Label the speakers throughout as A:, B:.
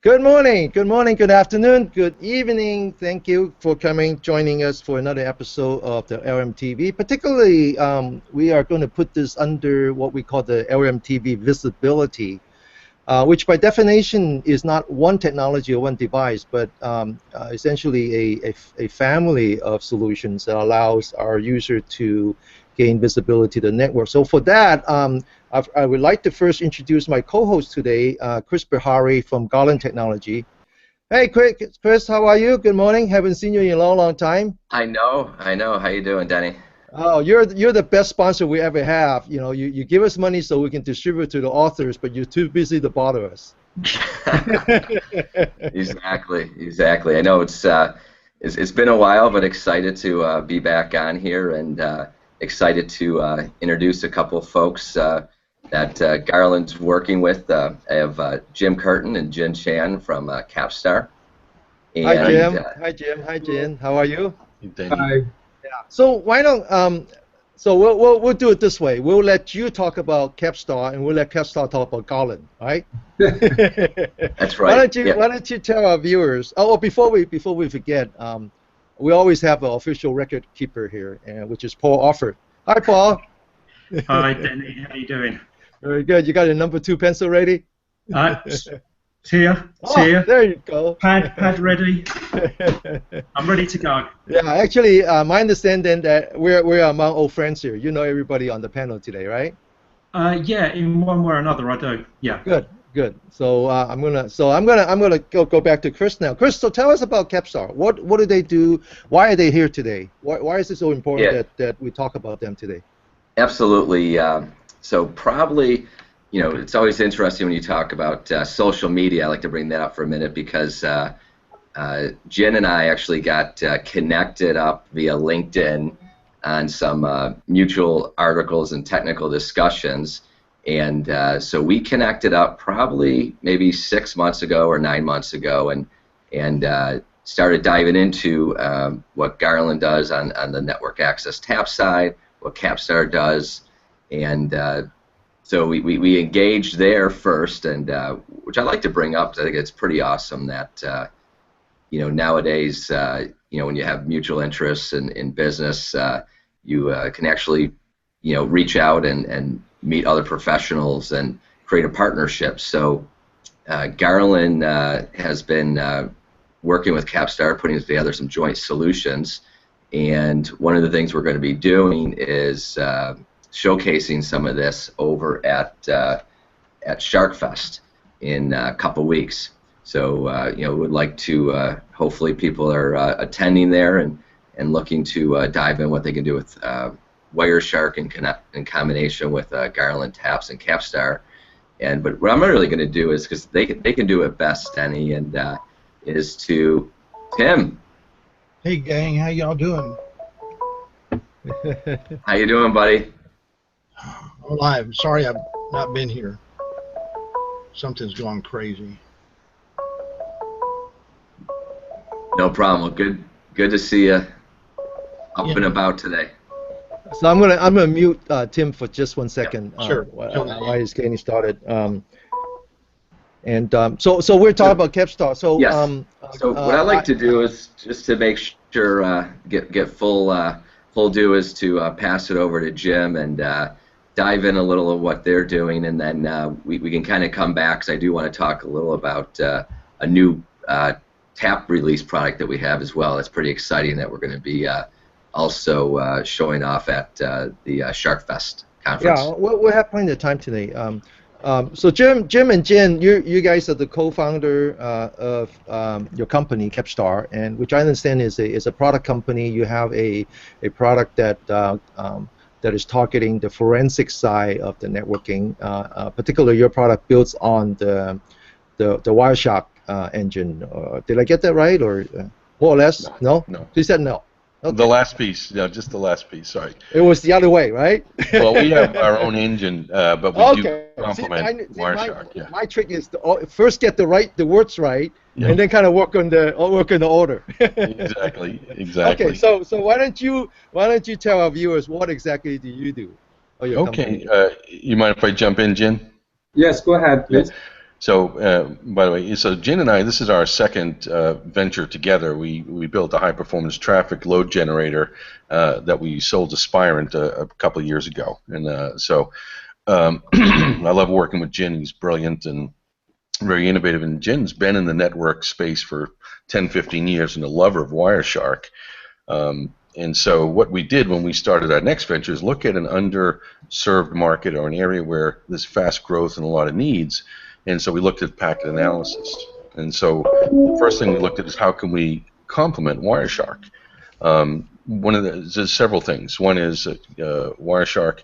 A: Good morning, good afternoon, good evening. Thank you for joining us for another episode of the LMTV. Particularly, we are going to put this under what we call the LMTV visibility, which by definition is not one technology or one device, but essentially a family of solutions that allows our user to gain visibility to the network. So for that, I would like to first introduce my co-host today, Chris Bihary from Garland Technology. Hey, Chris, how are you? Good morning. Haven't seen you in a long, long time.
B: I know. How you doing, Denny?
A: Oh, you're the best sponsor we ever have. You know, you give us money so we can distribute to the authors, but you're too busy to bother us.
B: Exactly. I know it's been a while, but excited to be back on here and excited to introduce a couple of folks that Garland's working with. I have Jim Curtin and Jin Qian from CapStar.
A: And, hi, Jim. Hi, Jin. How are you?
C: Hi.
A: Yeah. So why don't so we'll do it this way. We'll let you talk about CapStar, and we'll let CapStar talk about Garland, right?
B: That's right.
A: Why don't you tell our viewers? Oh, before we forget, we always have an official record keeper here, which is Paul Offord. Hi, Paul.
C: Hi, Denny. How you doing?
A: Very good. You got your number 2 pencil ready?
C: Here.
A: There you go.
C: Pad ready. I'm ready to go.
A: Yeah, actually, my understanding that we're among old friends here. You know everybody on the panel today, right?
C: Yeah, in one way or another, I do. Yeah.
A: Good. So I'm gonna go back to Chris now. Chris, so tell us about CapStar. What do they do? Why are they here today? Why is it so important that we talk about them today?
B: Absolutely. So probably, you know, it's always interesting when you talk about social media. I like to bring that up for a minute because Jin and I actually got connected up via LinkedIn on some mutual articles and technical discussions. And so we connected up probably maybe 6 months ago or 9 months ago, and started diving into what Garland does on the network access tap side, what CapStar does, and so we engaged there first, and which I like to bring up because I think it's pretty awesome that you know, nowadays you know, when you have mutual interests in business, you can actually, you know, reach out and meet other professionals and create a partnership. So Garland has been working with CapStar, putting together some joint solutions, and one of the things we're going to be doing is showcasing some of this over at Sharkfest in a couple weeks. So you know, would like to hopefully people are attending there and looking to dive in what they can do with Wireshark in combination with Garland taps and CapStar. But what I'm really going to do is, because they can do it best, Denny, and is to Tim.
D: Hey gang, how y'all doing?
B: How you doing, buddy?
D: I'm alive. Sorry I've not been here. Something's going crazy.
B: No problem. Good to see you up and about today.
A: So I'm gonna mute Tim for just 1 second.
D: Yeah, sure.
A: While he's getting started. So we're talking about CapStar. So
B: yes. So what I like to do is just to make sure get full due is to pass it over to Jim and dive in a little of what they're doing, and then we can kind of come back, because I do want to talk a little about a new tap release product that we have as well. That's pretty exciting that we're going to be also showing off at the Sharkfest conference.
A: Yeah, we'll have plenty of time today. So Jim and Jin, you guys are the co-founder of your company, CapStar, and which I understand is a product company. You have a product that is targeting the forensic side of the networking. Particularly, your product builds on the Wireshark engine. Did I get that right, or more or less? No. You said no.
E: Okay. The last piece, yeah, just the last piece. Sorry.
A: It was the other way, right?
E: Well, we have our own engine, but we do complement Wireshark.
A: My trick is to first get the words right, and then kind of work on the order.
E: Exactly.
A: Okay, so why don't you tell our viewers what exactly do you do?
E: Okay. You mind if I jump in, Jin?
F: Yes, go ahead, please.
E: So, by the way, so Jin and I, this is our second venture together. We built a high-performance traffic load generator that we sold to Spirent a couple of years ago. And I love working with Jin. He's brilliant and very innovative. And Jin's been in the network space for 10, 15 years and a lover of Wireshark. And so what we did when we started our next venture is look at an underserved market or an area where there's fast growth and a lot of needs. And so we looked at packet analysis. And so the first thing we looked at is how can we complement Wireshark. There's several things. One is Wireshark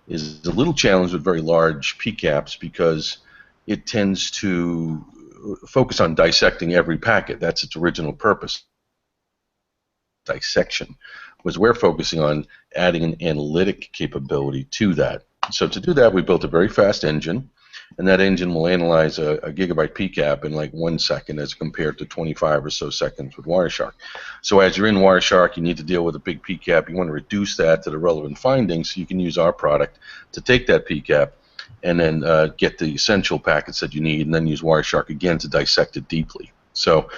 E: is a little challenged with very large PCAPs because it tends to focus on dissecting every packet. That's its original purpose, dissection. Was we're focusing on adding an analytic capability to that. So to do that, we built a very fast engine, and that engine will analyze a gigabyte PCAP in like 1 second as compared to 25 or so seconds with Wireshark. So as you're in Wireshark, you need to deal with a big PCAP. You want to reduce that to the relevant findings, so you can use our product to take that PCAP and then get the essential packets that you need, and then use Wireshark again to dissect it deeply. So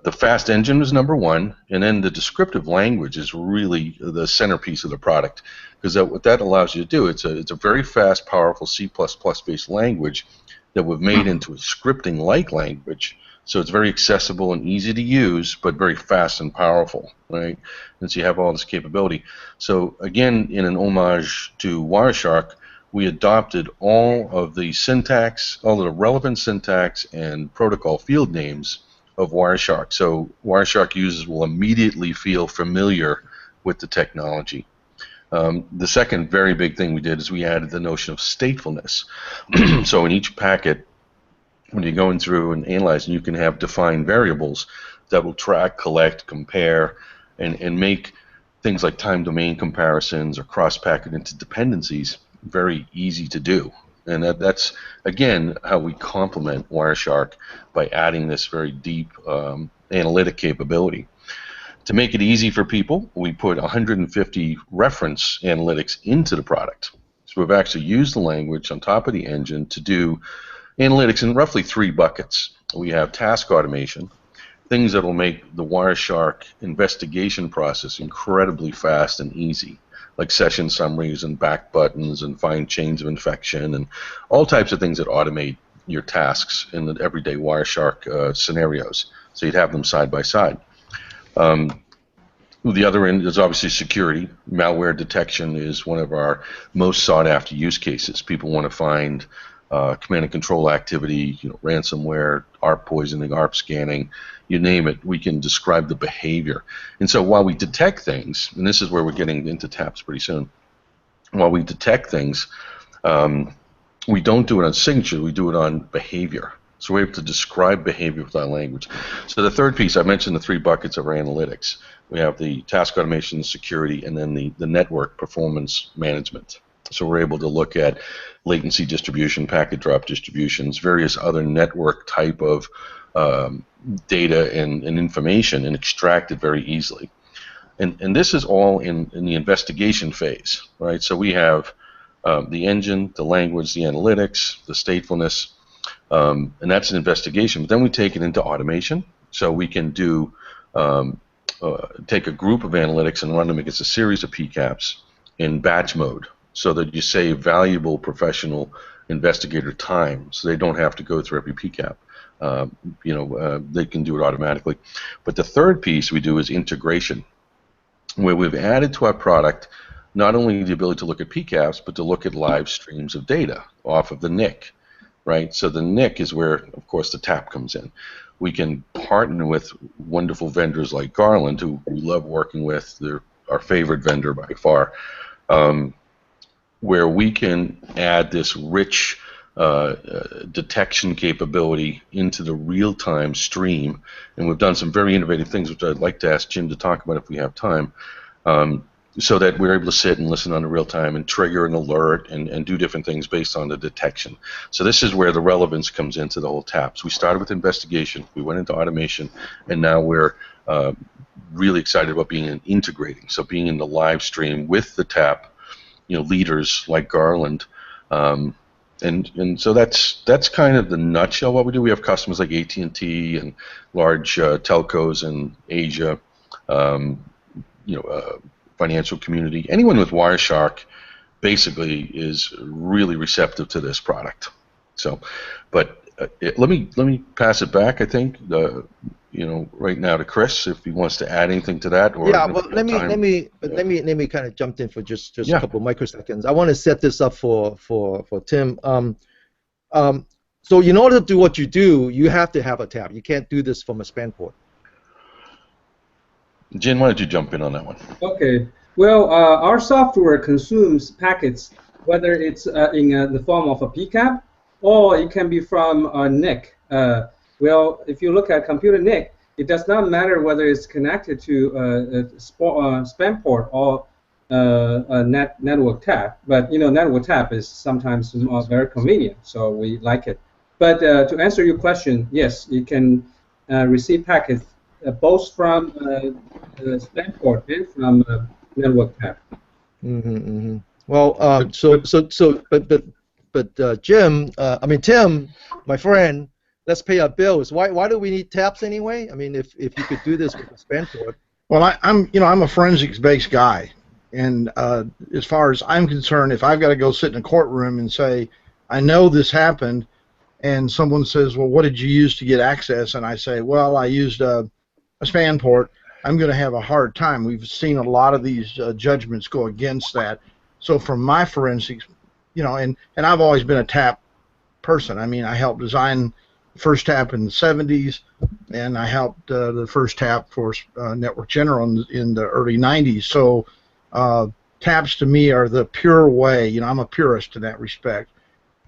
E: the fast engine was number one, and then the descriptive language is really the centerpiece of the product, because what that allows you to do, it's a very fast, powerful C++ based language that we've made into a scripting-like language, so it's very accessible and easy to use, but very fast and powerful, right? And so you have all this capability. So again, in an homage to Wireshark, we adopted all of the syntax, all of the relevant syntax and protocol field names of Wireshark. So Wireshark users will immediately feel familiar with the technology. The second very big thing we did is we added the notion of statefulness. So in each packet, when you're going through and analyzing, you can have defined variables that will track, collect, compare, and make things like time domain comparisons or cross-packet interdependencies very easy to do. And that's, again, how we complement Wireshark by adding this very deep analytic capability. To make it easy for people, we put 150 reference analytics into the product. So we've actually used the language on top of the engine to do analytics in roughly 3 buckets. We have task automation, things that will make the Wireshark investigation process incredibly fast and easy, like session summaries and back buttons and find chains of infection and all types of things that automate your tasks in the everyday Wireshark scenarios. So you'd have them side by side. The other end is obviously security. Malware detection is one of our most sought after use cases. People want to find command and control activity, ransomware, ARP poisoning, ARP scanning, you name it. We can describe the behavior. And so while we detect things, and this is where we're getting into TAPs pretty soon, while we detect things, we don't do it on signature, we do it on behavior. So we're able to describe behavior with our language. So the third piece, I mentioned the 3 buckets of our analytics. We have the task automation, security, and then the network performance management. So we're able to look at latency distribution, packet drop distributions, various other network type of data and information, and extract it very easily. And this is all in the investigation phase, right? So we have the engine, the language, the analytics, the statefulness, and that's an investigation. But then we take it into automation. So we can do take a group of analytics and run them against a series of PCAPs in batch mode, so that you save valuable professional investigator time, so they don't have to go through every PCAP. They can do it automatically. But the third piece we do is integration, where we've added to our product not only the ability to look at PCAPs, but to look at live streams of data off of the NIC, right? So the NIC is where, of course, the TAP comes in. We can partner with wonderful vendors like Garland, who we love working with. They're our favorite vendor by far, where we can add this rich detection capability into the real-time stream. And we've done some very innovative things, which I'd like to ask Jim to talk about if we have time, so that we're able to sit and listen on the real time and trigger an alert and do different things based on the detection. So this is where the relevance comes into the whole TAPs. We started with investigation, we went into automation, and now we're really excited about being integrating. So being in the live stream with the TAP, leaders like Garland, And so that's kind of the nutshell what we do. We have customers like AT&T and large telcos in Asia, financial community. Anyone with Wireshark basically is really receptive to this product. So, but let me pass it back. I think right now to Chris if he wants to add anything to that. Or
A: yeah, well, let me kind of jump in for just a couple microseconds. I want to set this up for Tim. So in order to do what you do, you have to have a tab. You can't do this from a span port.
E: Jin, why don't you jump in on that one?
F: Okay. Well, our software consumes packets, whether it's in the form of a PCAP or it can be from a NIC. Well, if you look at computer NIC, it does not matter whether it's connected to a span port or a network tab. But network tab is sometimes very convenient, so we like it. But to answer your question, yes, you can receive packets both from the span port and from network tab.
A: Well, but Jim, Tim, my friend, let's pay our bills. Why do we need tabs anyway? I mean, if you could do this with a span port.
D: Well, I'm a forensics-based guy, and as far as I'm concerned, if I've got to go sit in a courtroom and say, I know this happened, and someone says, well, what did you use to get access? And I say, well, I used a span port, I'm going to have a hard time. We've seen a lot of these judgments go against that. So from my forensics, and I've always been a tap person. I mean, I helped design the first tap in the 70s, and I helped the first tap for Network General in the early 90s. So taps to me are the pure way. I'm a purist in that respect.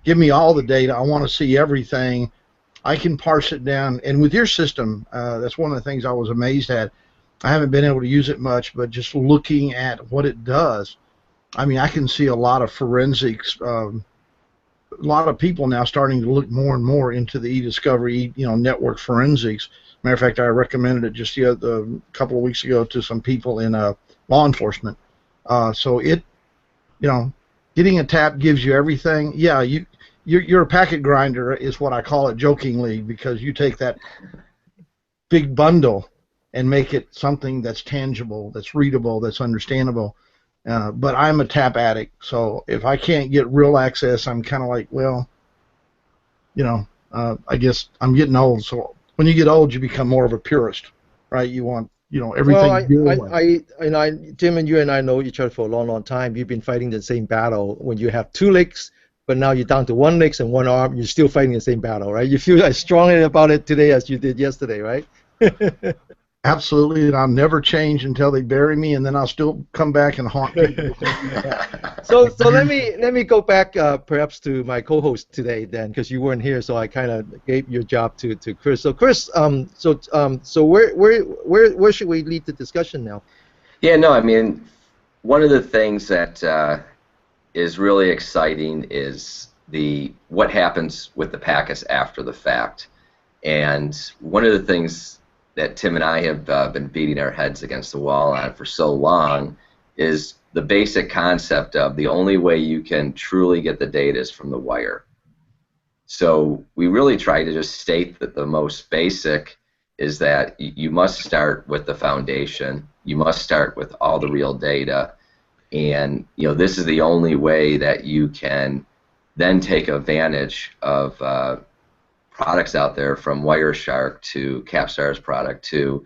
D: Give me all the data. I want to see everything. I can parse it down. And with your system, that's one of the things I was amazed at. I haven't been able to use it much, but just looking at what it does, I mean, I can see a lot of forensics, a lot of people now starting to look more and more into the e-discovery, network forensics. Matter of fact, I recommended it just a couple of weeks ago to some people in law enforcement. So getting a tap gives you everything. Yeah, you're a packet grinder is what I call it jokingly, because you take that big bundle and make it something that's tangible, that's readable, that's understandable. But I'm a tap addict, so if I can't get real access, I'm kind of like, well, I guess I'm getting old. So when you get old, you become more of a purist, right? You want, everything.
A: Well, Tim and you and I know each other for a long, long time. You've been fighting the same battle when you have two legs, but now you're down to one leg and one arm. You're still fighting the same battle, right? You feel as strongly about it today as you did yesterday, right?
D: Absolutely, and I'll never change until they bury me, and then I'll still come back and haunt people.
A: So let me go back perhaps to my co-host today then, because you weren't here, so I kind of gave your job to Chris. So Chris, so where should we lead the discussion now?
B: Yeah, no, I mean, one of the things that is really exciting is what happens with the packets after the fact, and one of the things that Tim and I have been beating our heads against the wall on for so long is the basic concept of the only way you can truly get the data is from the wire. So we really try to just state that the most basic is that you must start with the foundation. You must start with all the real data, and this is the only way that you can then take advantage of products out there, from Wireshark to CapStar's product to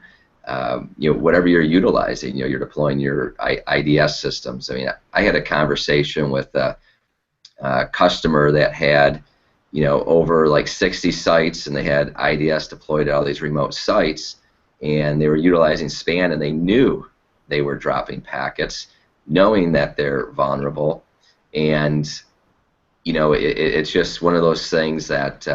B: whatever you're utilizing. You're deploying your IDS systems. I mean, I had a conversation with a customer that had over like 60 sites, and they had IDS deployed at all these remote sites, and they were utilizing SPAN, and they knew they were dropping packets, knowing that they're vulnerable. And it's just one of those things that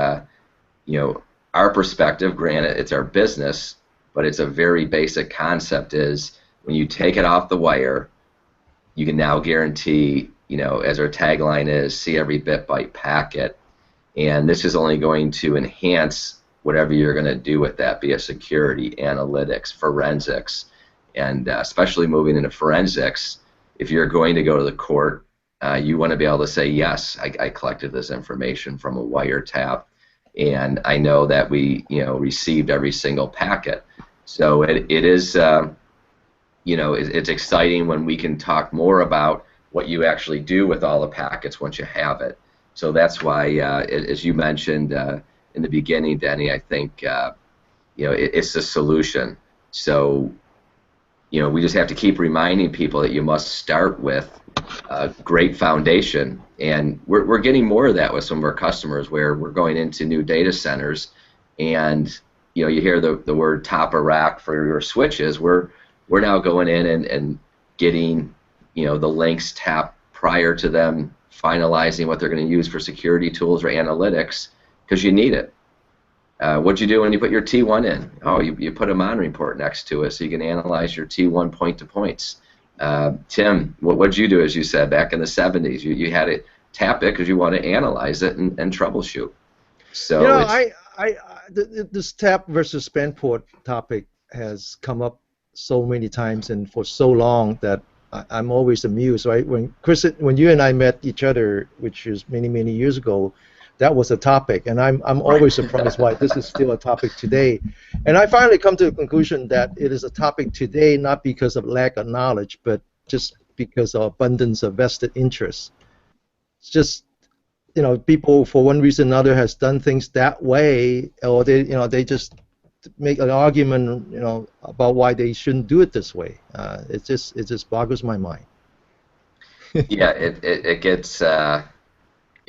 B: our perspective, granted it's our business, but it's a very basic concept, is when you take it off the wire, you can now guarantee, as our tagline is, see every bit byte packet, and this is only going to enhance whatever you're going to do with that, be it security, analytics, forensics, and especially moving into forensics, if you're going to go to the court, you want to be able to say, yes, I collected this information from a wiretap, and I know that we received every single packet. So it is it's exciting when we can talk more about what you actually do with all the packets once you have it. So that's why, as you mentioned in the beginning, Denny, I think it's a solution. So we just have to keep reminding people that you must start with a great foundation, and we're getting more of that with some of our customers, where we're going into new data centers, and you hear the word top of rack for your switches. We're now going in and getting the links tapped prior to them finalizing what they're going to use for security tools or analytics, because you need it. What'd you do when you put your T1 in? Oh, you put a MON report next to it so you can analyze your T1 point-to-points. Tim, what'd you do, as you said, back in the 70s? You had to tap it because you want to analyze it and troubleshoot. So
A: this tap versus span port topic has come up so many times and for so long that I'm always amused, right? When you and I met each other, which is many years ago, that was a topic, and I'm always surprised why this is still a topic today. And I finally come to the conclusion that it is a topic today not because of lack of knowledge, but just because of abundance of vested interest. It's just people for one reason or another has done things that way, or they just make an argument about why they shouldn't do it this way. It just boggles my mind.
B: Yeah, it gets.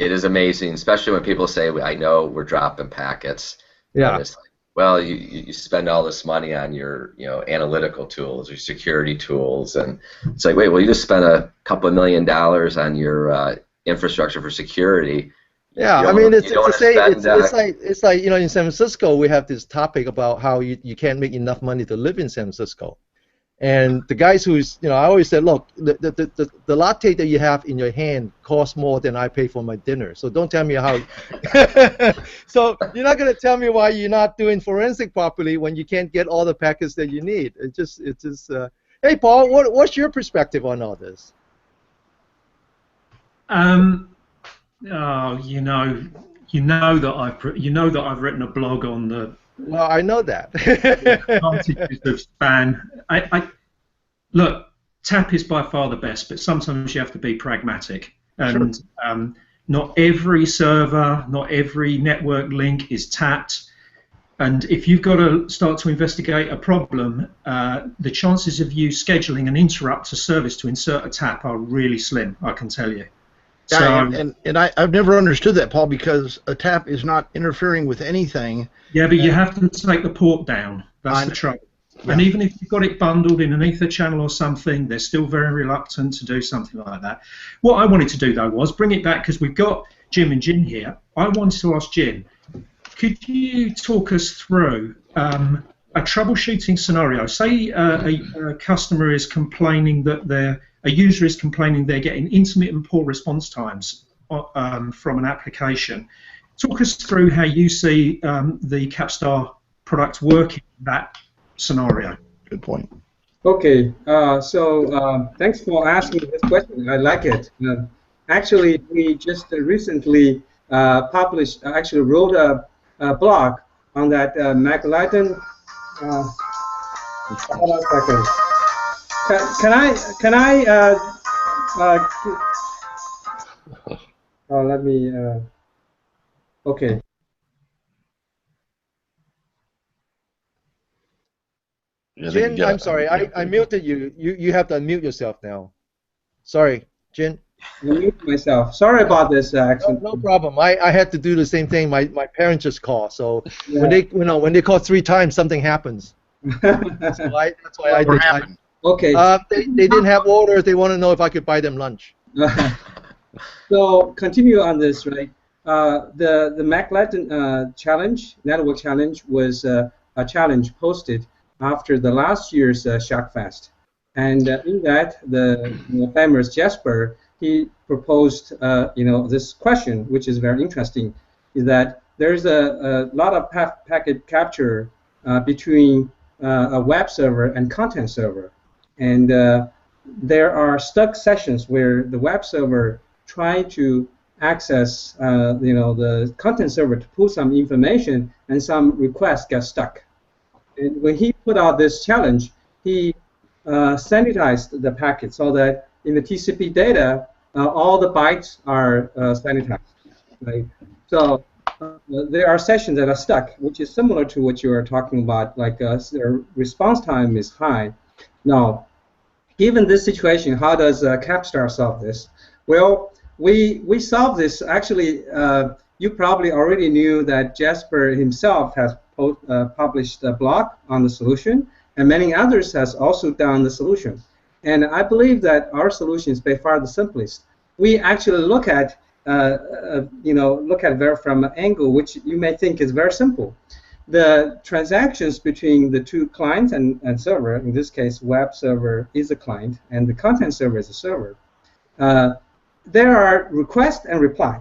B: It is amazing, especially when people say, I know we're dropping packets.
A: Yeah.
B: And it's like, well, you spend all this money on your analytical tools, your security tools, and it's like, wait, well, you just spent a couple of $1 million on your infrastructure for security.
A: Yeah, I mean, it's like in San Francisco we have this topic about how you can't make enough money to live in San Francisco. And the guys I always said, look, the latte that you have in your hand costs more than I pay for my dinner. So don't tell me how. So you're not going to tell me why you're not doing forensic properly when you can't get all the packets that you need. It's just. Hey, Paul, what's your perspective on all this?
C: You know that I've written a blog on the.
A: Well, I know that.
C: Advantages of span. Look, tap is by far the best, but sometimes you have to be pragmatic. And sure. Not every server, not every network link is tapped. And if you've got to start to investigate a problem, the chances of you scheduling an interrupt to service to insert a tap are really slim, I can tell you.
D: Yeah, and I've never understood that, Paul, because a tap is not interfering with anything.
C: Yeah, but you have to take the port down. That's the trouble. Yeah. And even if you've got it bundled in an ether channel or something, they're still very reluctant to do something like that. What I wanted to do, though, was bring it back, because we've got Jim and Jin here. I wanted to ask Jim, could you talk us through a troubleshooting scenario? Say a customer is complaining that a user is complaining they're getting intermittent poor response times from an application. Talk us through how you see the CapStar product working in that scenario.
D: Good point.
F: Okay, so thanks for asking this question. I like it. Actually, we just recently wrote a blog on that McLaren. Hold on a second. Can I let me okay.
A: Jin, I'm sorry, I muted you. You have to unmute yourself now. Sorry, Jin.
F: I muted myself. Sorry about this accident.
A: No problem. I had to do the same thing. My parents just called, so
F: yeah.
A: when they call 3 times, something happens. That's why I did.
F: Okay.
A: They didn't have orders. They want to know if I could buy them lunch.
F: So continue on this, right? The McLaren challenge, network challenge, was a challenge posted after the last year's Sharkfest, and in that the famous Jasper, he proposed this question, which is very interesting, is that there's a lot of packet capture between a web server and content server. And there are stuck sessions where the web server try to access the content server to pull some information, and some requests get stuck. And when he put out this challenge, he sanitized the packet so that in the TCP data, all the bytes are sanitized. Right? So there are sessions that are stuck, which is similar to what you are talking about, like their response time is high. Now, given this situation, how does CapStar solve this? Well, we solve this. Actually, you probably already knew that Jasper himself has published a blog on the solution, and many others has also done the solution. And I believe that our solution is by far the simplest. We actually look at from an angle which you may think is very simple. The transactions between the two clients and server, in this case, web server is a client and the content server is a server. There are request and reply.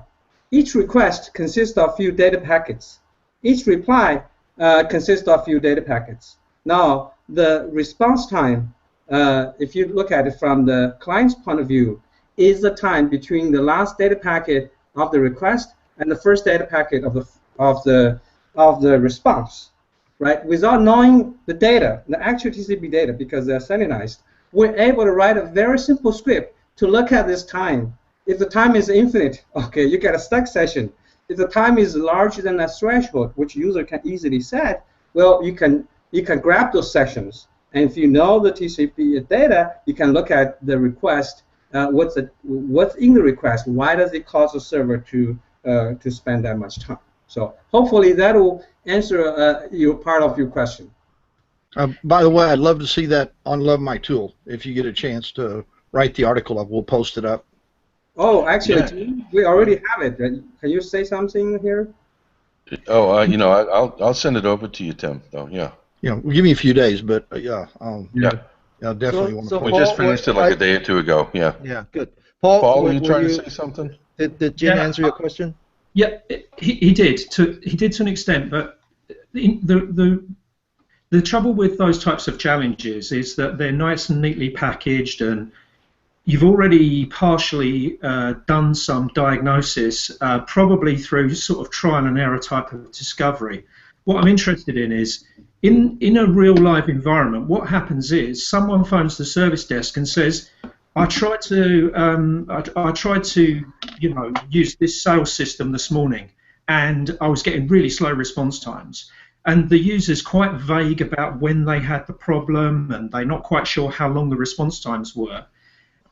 F: Each request consists of few data packets. Each reply consists of few data packets. Now, the response time, if you look at it from the client's point of view, is the time between the last data packet of the request and the first data packet of the response, right? Without knowing the data, the actual TCP data, because they're sanitized, we're able to write a very simple script to look at this time. If the time is infinite, okay, you get a stuck session. If the time is larger than that threshold, which user can easily set, well, you can grab those sessions. And if you know the TCP data, you can look at the request. What's in the request? Why does it cause the server to spend that much time? So hopefully that will answer your part of your question.
D: By the way, I'd love to see that on Love My Tool. If you get a chance to write the article up, we'll post it up.
F: Oh, actually, yeah. We already have it. Can you say something here?
E: Oh, I'll send it over to you, Tim. Though, yeah.
D: Give me a few days, but yeah. Yeah, definitely want to.
E: We just finished it like a day or two ago. Yeah.
A: Yeah, good. Paul,
E: were you trying to say something?
A: Did Jin answer your question?
C: Yeah, he did. He did to an extent, but the trouble with those types of challenges is that they're nice and neatly packaged, and you've already partially done some diagnosis, probably through sort of trial and error type of discovery. What I'm interested in is, in a real live environment, what happens is someone phones the service desk and says, I tried to use this sales system this morning, and I was getting really slow response times. And the user's quite vague about when they had the problem, and they're not quite sure how long the response times were.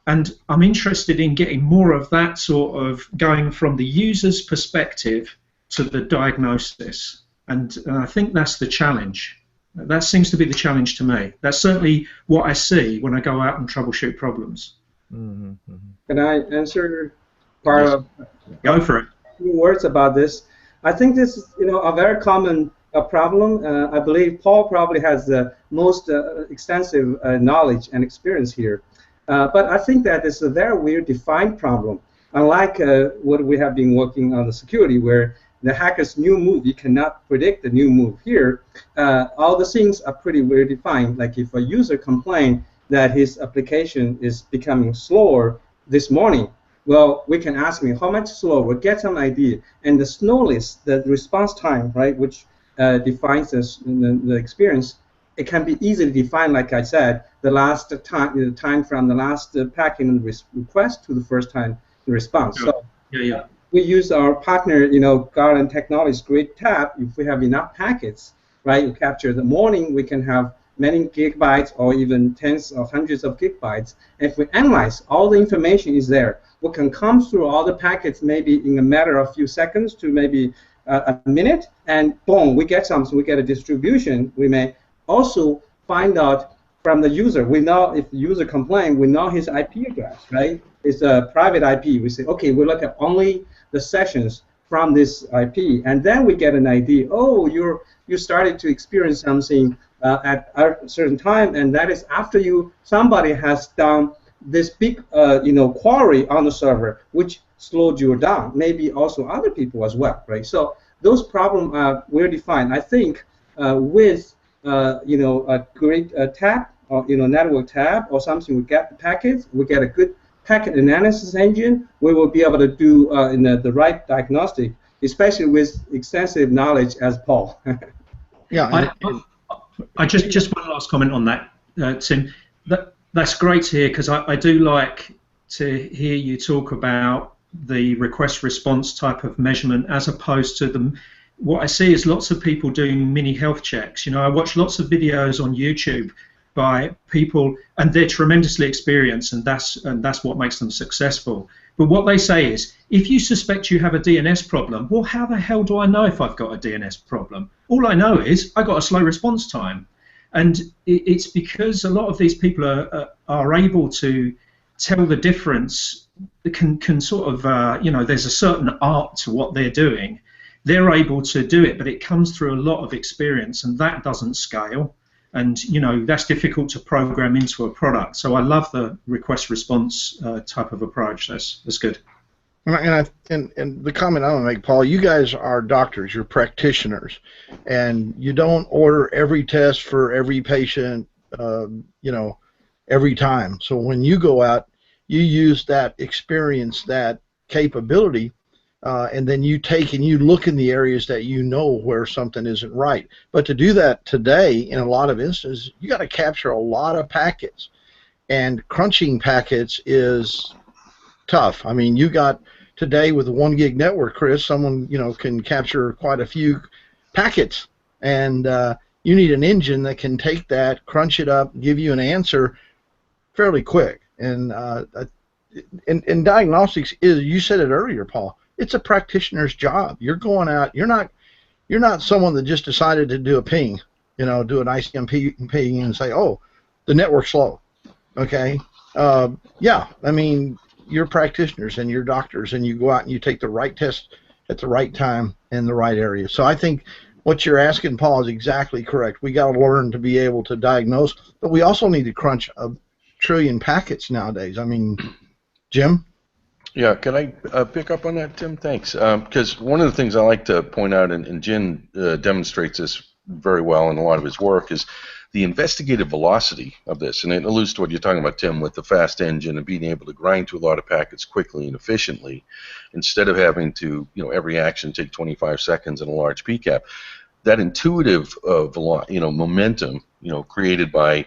C: And I'm interested in getting more of that sort of going from the user's perspective to the diagnosis. And I think that's the challenge. That seems to be the challenge to me. That's certainly what I see when I go out and troubleshoot problems.
A: Mm-hmm.
F: Can I answer part of?
C: Go for it.
F: A few words about this. I think this is, a very common problem. I believe Paul probably has the most extensive knowledge and experience here. But I think that it's a very well-defined problem. Unlike what we have been working on the security, where the hacker's new move, you cannot predict the new move. Here, all the things are pretty well defined. Like if a user complains that his application is becoming slower this morning, well, we can ask him how much slower. We'll get some idea. And the slow list, the response time, right, which defines the experience, it can be easily defined. Like I said, the time from the last packet in the request to the first time the response. So we use our partner, Garland Technology's great tab. If we have enough packets, right, we capture the morning, we can have many gigabytes or even tens or hundreds of gigabytes. And if we analyze, all the information is there. We can come through all the packets maybe in a matter of a few seconds to maybe a minute, and boom, we get something. We get a distribution. We may also find out from the user. We know if the user complains, we know his IP address, right? It's a private IP. We say, okay, we look at only the sessions from this IP, and then we get an idea. Oh, you started to experience something at a certain time, and that is after somebody has done this big query on the server, which slowed you down. Maybe also other people as well, right? So those problems are well defined. I think with a great tab or network tab or something, we get the packets, we get a good packet analysis engine, we will be able to do the right diagnostic, especially with extensive knowledge as Paul.
C: Yeah. I just one last comment on that, Tim. That's great to hear, because I do like to hear you talk about the request response type of measurement as opposed to what I see is lots of people doing mini health checks. I watch lots of videos on YouTube by people, and they're tremendously experienced, and that's what makes them successful. But what they say is, if you suspect you have a DNS problem, well, how the hell do I know if I've got a DNS problem? All I know is I got a slow response time, and it's because a lot of these people are able to tell the difference. Can sort of there's a certain art to what they're doing. They're able to do it, but it comes through a lot of experience, and that doesn't scale. And that's difficult to program into a product. So I love the request response type of approach. That's good.
D: And the comment I want to make, Paul, you guys are doctors, you're practitioners, and you don't order every test for every patient, every time. So when you go out, you use that experience, that capability, and then you take and you look in the areas that you know where something isn't right. But to do that today, in a lot of instances, you got to capture a lot of packets, and crunching packets is tough. I mean, you got today with a 1 gig network, Chris, someone can capture quite a few packets, and you need an engine that can take that, crunch it up, give you an answer fairly quick. And diagnostics is, you said it earlier, Paul, it's a practitioner's job. You're going out, you're not someone that just decided to do a ping, do an ICMP ping and say, oh, the network's slow. Okay. Yeah, I mean, you're practitioners and you're doctors, and you go out and you take the right test at the right time in the right area. So I think what you're asking, Paul, is exactly correct. We got to learn to be able to diagnose, but we also need to crunch a trillion packets nowadays. I mean, Jim?
E: Yeah, can I pick up on that, Tim? Thanks. Because one of the things I like to point out, and Jin demonstrates this very well in a lot of his work, is the investigative velocity of this. And it alludes to what you're talking about, Tim, with the fast engine and being able to grind through a lot of packets quickly and efficiently, instead of having to, every action take 25 seconds in a large PCAP. That intuitive momentum, created by,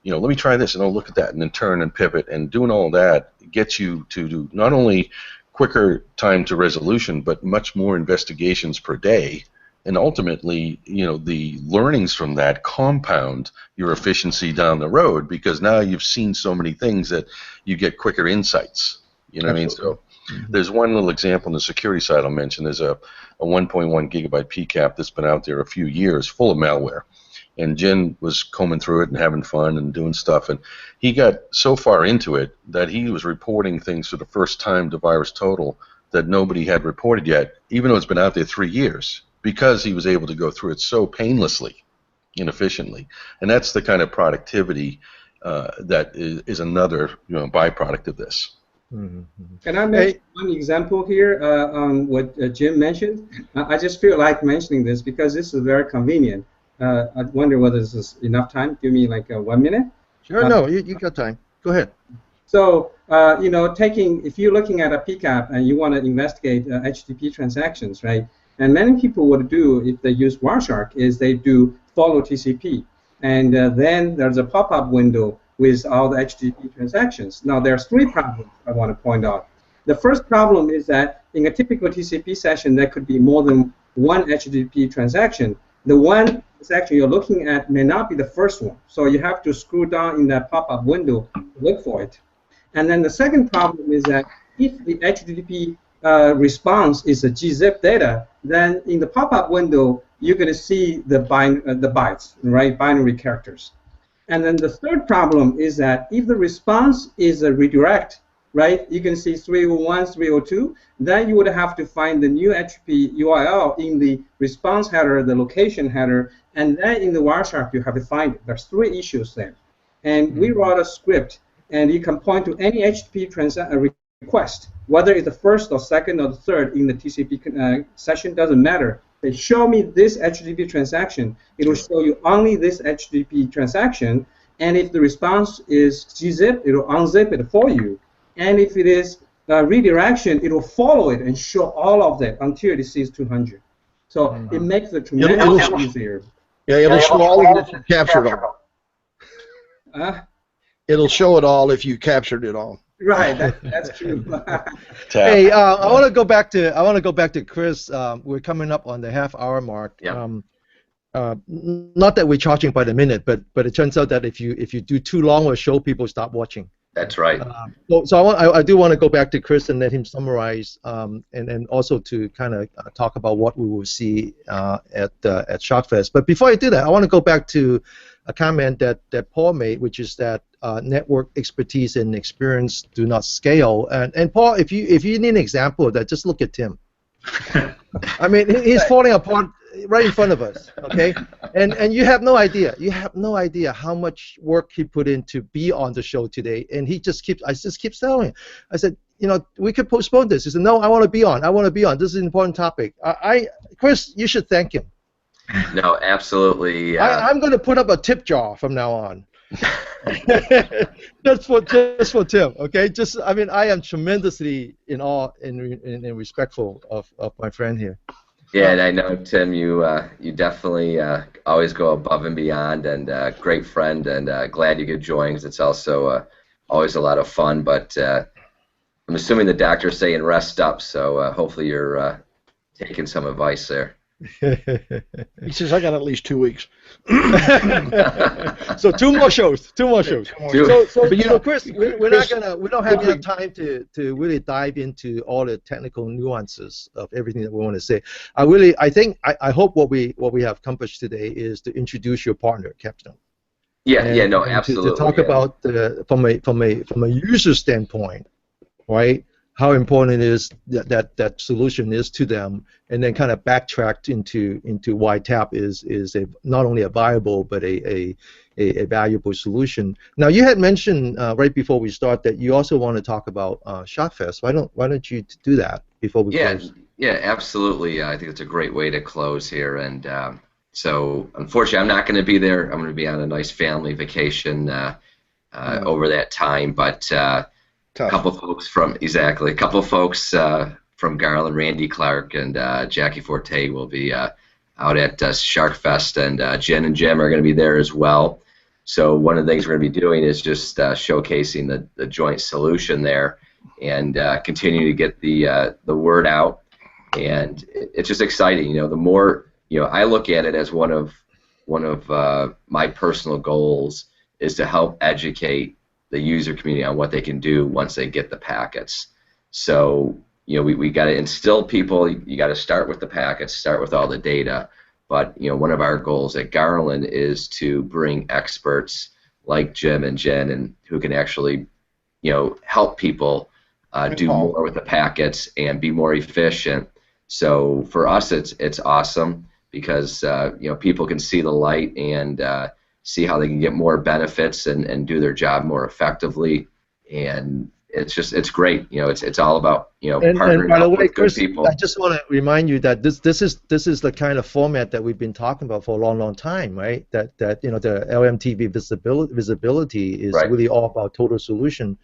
E: let me try this, and I'll look at that, and then turn and pivot, and doing all of that gets you to do not only quicker time to resolution, but much more investigations per day. And ultimately, the learnings from that compound your efficiency down the road, because now you've seen so many things that you get quicker insights. You know what I mean? So there's one little example on the security side I'll mention. There's a 1.1 gigabyte PCAP that's been out there a few years, full of malware. And Jin was combing through it and having fun and doing stuff, and he got so far into it that he was reporting things for the first time to Virus Total that nobody had reported yet, even though it's been out there 3 years, because he was able to go through it so painlessly and efficiently. And that's the kind of productivity that is another byproduct of this.
F: Can I make one example here on what Jim mentioned? I just feel like mentioning this because this is very convenient. I wonder whether this is enough time. Give me like 1 minute.
A: Sure, no, you got time. Go ahead.
F: So, if you're looking at a PCAP and you want to investigate HTTP transactions, right? And many people would do, if they use Wireshark, is they do follow TCP. And then there's a pop-up window with all the HTTP transactions. Now, there's 3 problems I want to point out. The first problem is that in a typical TCP session, there could be more than one HTTP transaction. The one transaction you're looking at may not be the first one. So you have to scroll down in that pop-up window to look for it. And then the second problem is that if the HTTP response is a gzip data, then in the pop-up window, you're going to see the bytes, right, binary characters. And then the third problem is that if the response is a redirect, right, you can see 301, 302, then you would have to find the new HTTP URL in the response header, the location header, and then in the Wireshark you have to find it. There's 3 issues there. And we wrote a script, and you can point to any HTTP request, whether it's the first or second or the third in the TCP session, doesn't matter. They show me this HTTP transaction. It will show you only this HTTP transaction, and if the response is gzip, it will unzip it for you. And if it is redirection, it will follow it and show all of that until it sees 200. So it makes it tremendously easier.
D: Yeah, it'll show all of it if you captured it all. It'll show it all if you captured it all.
F: Right, that's true.
A: Hey, I want to go back to Chris. We're coming up on the half-hour mark.
B: Yeah.
A: Not that we're charging by the minute, but it turns out that if you do too long of a show, people stop watching.
B: That's right.
A: So I do want to go back to Chris and let him summarize, and also to kind of talk about what we will see at Sharkfest. But before I do that, I want to go back to a comment that Paul made, which is that network expertise and experience do not scale. And Paul, if you need an example of that, just look at Tim. I mean, he's falling apart right in front of us, okay? And you have no idea. You have no idea how much work he put in to be on the show today. And I just keep telling him. I said, we could postpone this. He said, no, I want to be on. I want to be on. This is an important topic. Chris, you should thank him.
B: No, absolutely.
A: I'm going to put up a tip jar from now on. just for Tim, okay? I am tremendously in awe and respectful of my friend here.
B: Yeah, and I know, Tim, you definitely always go above and beyond, and great friend, and glad you could join, because it's also always a lot of fun. But I'm assuming the doctor's saying rest up, so hopefully you're taking some advice there.
D: He says I got at least 2 weeks.
A: So two more shows. But Chris, we don't have enough time to really dive into all the technical nuances of everything that we want to say. I hope what we have accomplished today is to introduce your partner, Capstone.
B: Absolutely.
A: To talk about from a user standpoint, right? How important it is that solution is to them, and then kind of backtracked into why TAP is not only a viable but a valuable solution. Now, you had mentioned right before we start that you also want to talk about Sharkfest. Why don't you do that before we close?
B: Yeah, absolutely. I think it's a great way to close here. And so, unfortunately, I'm not going to be there. I'm going to be on a nice family vacation over that time, but. A couple folks from Garland, Randy Clark, and Jackie Forte will be out at Sharkfest, and Jen and Jim are going to be there as well. So one of the things we're going to be doing is just showcasing the joint solution there, and continue to get the word out. And it's just exciting. The more I look at it as one of my personal goals is to help educate the user community on what they can do once they get the packets. So we got to instill people. You got to start with the packets, start with all the data. But one of our goals at Garland is to bring experts like Jim and Jen, and who can actually help people do more with the packets and be more efficient. So for us, it's awesome because people can see the light and see how they can get more benefits and do their job more effectively, and it's great. It's all about partnering
A: by the way,
B: with
A: Chris,
B: good people.
A: I just want to remind you that this is the kind of format that we've been talking about for a long time, right? That the LMTV visibility is really all about total solution,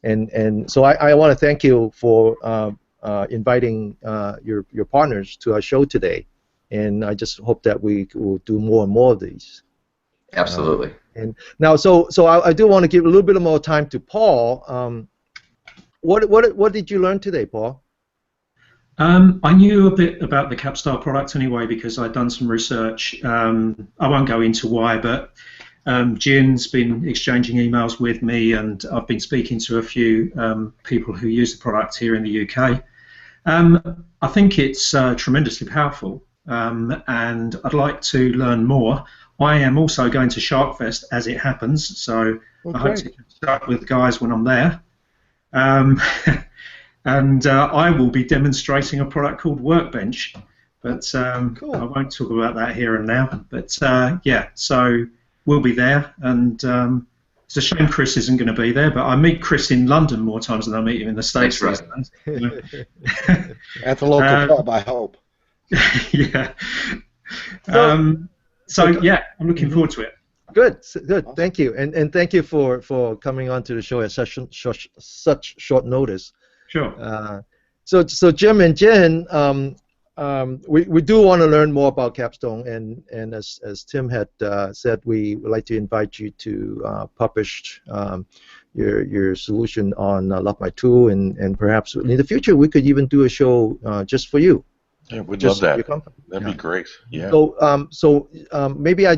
A: and so I want to thank you for inviting your partners to our show today, and I just hope that we will do more and more of these.
B: Absolutely.
A: And now, so I do want to give a little bit more time to Paul. What did you learn today, Paul?
C: I knew a bit about the CapStar product anyway because I'd done some research. I won't go into why, but Jin's been exchanging emails with me, and I've been speaking to a few people who use the product here in the UK. I think it's tremendously powerful, and I'd like to learn more. I am also going to Sharkfest as it happens, so I hope to start with the guys when I'm there. And I will be demonstrating a product called Workbench, but
A: cool.
C: I won't talk about that here and now. But so we'll be there, and it's a shame Chris isn't going to be there, but I meet Chris in London more times than I meet him in the States.
B: That's right.
D: At the local pub, I hope.
C: Yeah. So yeah, I'm looking forward to it.
A: Good, good. Thank you, and thank you for coming on to the show at such short notice.
C: Sure.
A: So Jim and Jin, we do want to learn more about Capstone, and as Tim had said, we would like to invite you to publish your solution on Love My Tool, and perhaps in the future we could even do a show just for you.
E: Yeah, we'd love that. That'd
A: be
E: great. Yeah.
A: So maybe I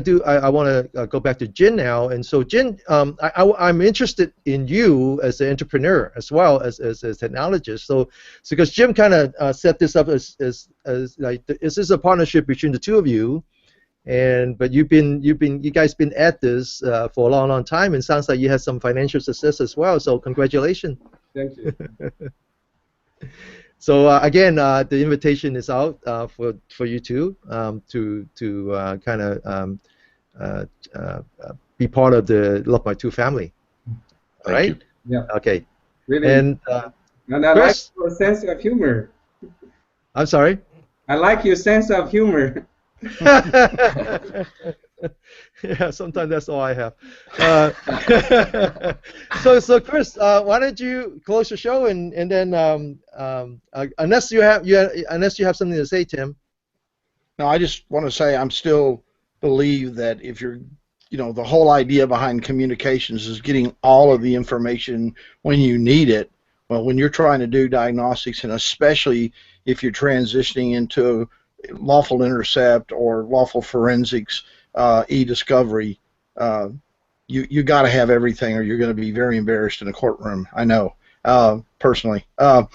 A: want to go back to Jin now, and so Jin, I'm interested in you as an entrepreneur as well as a technologist. So because Jim kind of set this up as like this is a partnership between the two of you, but you guys been at this for a long time, and sounds like you had some financial success as well. So congratulations.
F: Thank you.
A: So again, the invitation is out for you two to kind of be part of the Love My Tool family. All right?
E: You.
F: Yeah.
A: Okay.
F: Really.
A: And
F: I like
A: Chris?
F: your sense of humor.
A: I'm sorry.
F: I like your sense of humor.
A: Yeah, sometimes that's all I have. So Chris, why don't you close the show and then unless you have something to say, Tim.
D: No, I just want to say I'm still believe that if you're, the whole idea behind communications is getting all of the information when you need it. Well, when you're trying to do diagnostics, and especially if you're transitioning into lawful intercept or lawful forensics, e-discovery, you got to have everything, or you're going to be very embarrassed in a courtroom. I know, personally, so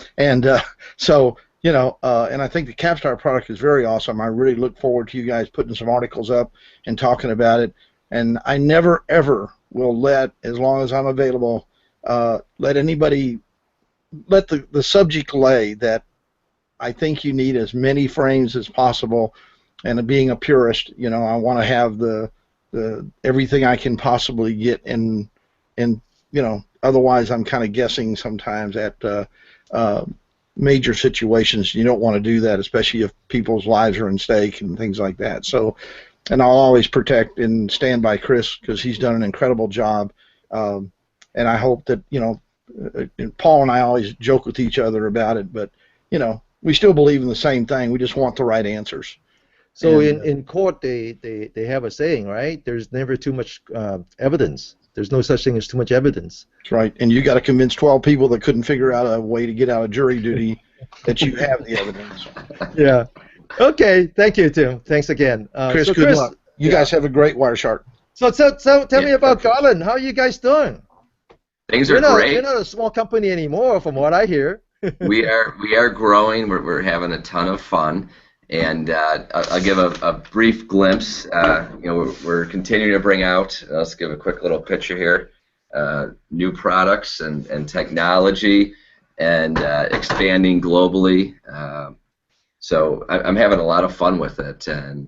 D: and I think the CapStar product is very awesome. I really look forward to you guys putting some articles up and talking about it. And I never ever will let, as long as I'm available, let anybody let the subject lay that I think you need as many frames as possible. And being a purist, I want to have the everything I can possibly get, and otherwise I'm kind of guessing sometimes at major situations. You don't want to do that, especially if people's lives are at stake and things like that. So, and I'll always protect and stand by Chris because he's done an incredible job. And I hope that Paul and I always joke with each other about it, but we still believe in the same thing. We just want the right answers.
A: So in court, they have a saying, right? There's never too much evidence. There's no such thing as too much evidence.
D: That's right. And you got to convince 12 people that couldn't figure out a way to get out of jury duty that you have the evidence.
A: Yeah. Okay. Thank you, Tim. Thanks again.
D: Chris, so good luck. You guys have a great Wireshark.
A: So tell me about Garland. How are you guys doing?
B: Things are great.
A: You're not a small company anymore, from what I hear.
B: we are growing. We're having a ton of fun. And I'll give a brief glimpse. We're continuing to bring out. Let's give a quick little picture here. New products and technology, and expanding globally. So I'm having a lot of fun with it, and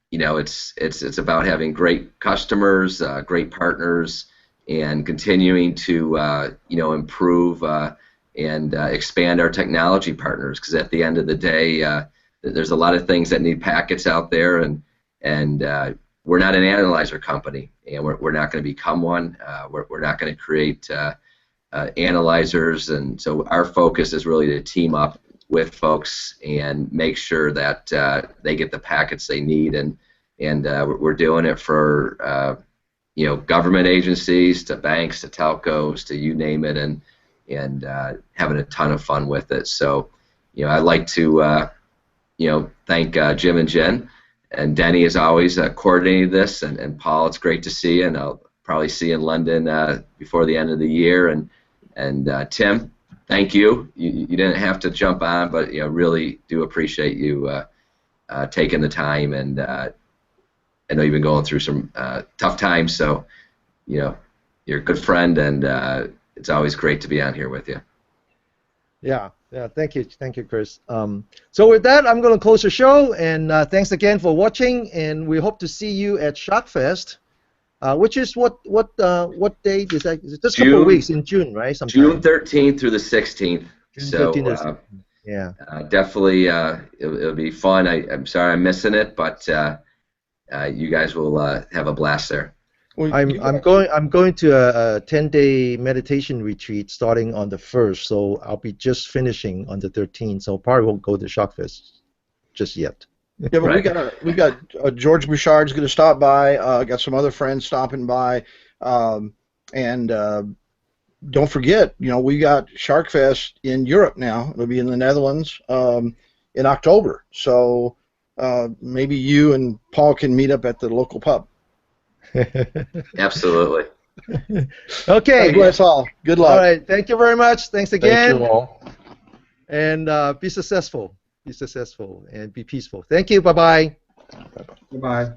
B: it's about having great customers, great partners, and continuing to improve. And expand our technology partners, because at the end of the day, there's a lot of things that need packets out there, and we're not an analyzer company, and we're not going to become one. We're not going to create analyzers, and so our focus is really to team up with folks and make sure that they get the packets they need, and we're doing it for government agencies, to banks, to telcos, to you name it, and having a ton of fun with it. So, I'd like to, thank Jim and Jen, and Denny, as always, coordinating this, and Paul, it's great to see you, and I'll probably see you in London before the end of the year, and Tim, thank you. You didn't have to jump on, but really do appreciate you taking the time, and I know you've been going through some tough times, so, you're a good friend, and it's always great to be on here with you.
A: Yeah. Thank you, Chris. So with that, I'm going to close the show, and thanks again for watching. And we hope to see you at Sharkfest, which is what date is that? It's just a couple of weeks in June, right? Sometime.
B: June 13th through the 16th.
A: June 13th. Yeah.
B: Definitely, it'll be fun. I'm sorry I'm missing it, but you guys will have a blast there.
D: Well,
A: I'm going to a 10-day meditation retreat starting on the 1st, so I'll be just finishing on the 13th. So probably won't go to Sharkfest just yet.
D: Yeah, but
B: Right.
D: we got George Bouchard's going to stop by. Got some other friends stopping by, and don't forget, we got Sharkfest in Europe now. It'll be in the Netherlands in October. So maybe you and Paul can meet up at the local pub.
B: Absolutely.
A: Okay.
D: God bless all. Good luck.
A: All right. Thank you very much. Thanks again.
E: Thank you all.
A: And be successful. Be successful and be peaceful. Thank you. Bye-bye.
F: Goodbye.